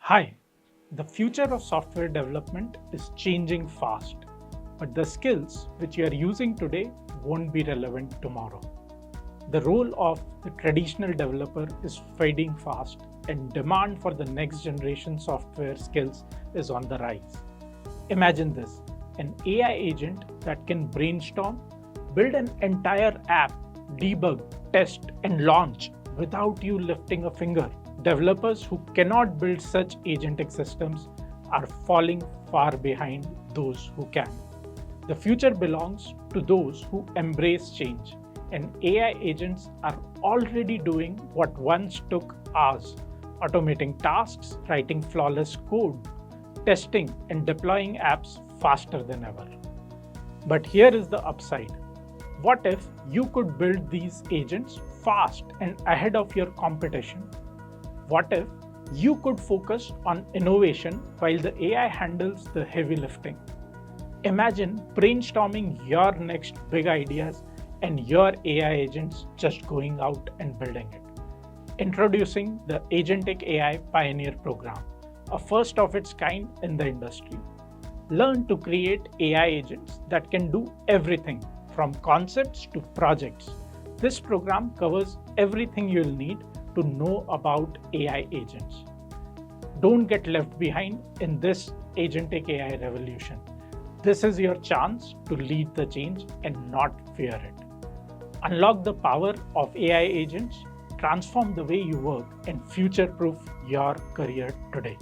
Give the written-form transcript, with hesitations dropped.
Hi, the future of software development is changing fast, but the skills which you are using today won't be relevant tomorrow. The role of the traditional developer is fading fast, and demand for the next generation software skills is on the rise. Imagine this: an AI agent that can brainstorm, build an entire app, debug, test, and launch without you lifting a finger. Developers who cannot build such agentic systems are falling far behind those who can. The future belongs to those who embrace change, and AI agents are already doing what once took hours: automating tasks, writing flawless code, testing, and deploying apps faster than ever. But here is the upside. What if you could build these agents fast and ahead of your competition? What if you could focus on innovation while the AI handles the heavy lifting? Imagine brainstorming your next big ideas and your AI agents just going out and building it. Introducing the Agentic AI Pioneer Program, a first of its kind in the industry. Learn to create AI agents that can do everything from concepts to projects. This program covers everything you'll need to know about AI agents. Don't get left behind in this agentic AI revolution. This is your chance to lead the change and not fear it. Unlock the power of AI agents, transform the way you work, and future proof your career today.